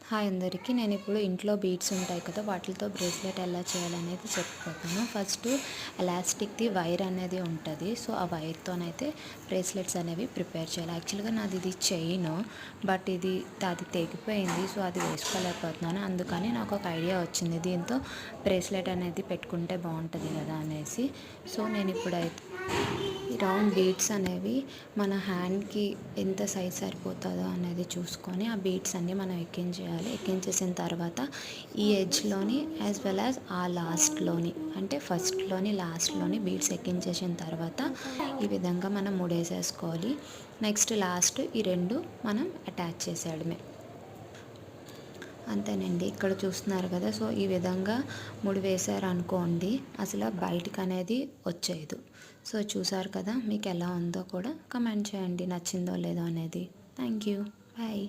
Hi అందరికీ, నేను ఇప్పుడు ఇంట్లో బీడ్స్ ఉంటాయి కదా, వాటితో బ్రేస్లెట్ ఎలా చేయాలనేది చెప్పిపోతాను. ఫస్ట్ ఎలాస్టిక్ది వైర్ అనేది ఉంటుంది. సో ఆ వైర్తోనైతే బ్రేస్లెట్స్ అనేవి ప్రిపేర్ చేయాలి. యాక్చువల్గా నాది ఇది చైన్, బట్ అది తెగిపోయింది. సో అది వేసుకోలేకపోతున్నాను. అందుకని నాకు ఒక ఐడియా వచ్చింది, దీంతో బ్రేస్లెట్ అనేది పెట్టుకుంటే బాగుంటుంది కదా అనేసి. సో నేను ఇప్పుడైతే రౌండ్ బీడ్స్ అనేవి మన హ్యాండ్కి ఎంత సైజ్ సరిపోతుందో అనేది చూసుకొని ఆ బీడ్స్ అన్నీ మనం ఎక్కించేయాలి. ఎక్కించేసిన తర్వాత ఈ ఎడ్జ్లోని యాజ్ వెల్ యాజ్ ఆ లాస్ట్లోని, అంటే ఫస్ట్లోని లాస్ట్లోని బీడ్స్ ఎక్కించేసిన తర్వాత ఈ విధంగా మనం ముడేసేసుకోవాలి. నెక్స్ట్ లాస్ట్ ఈ రెండు మనం అటాచ్ చేసేయడమే. అంతేనండి, ఇక్కడ చూస్తున్నారు కదా. సో ఈ విధంగా ముడి వేశారు అనుకోండి, అసలు బయటికి అనేది వచ్చేయదు. సో చూసారు కదా, మీకు ఎలా ఉందో కూడా కమెంట్ చేయండి, నచ్చిందో లేదో అనేది. Thank you, bye.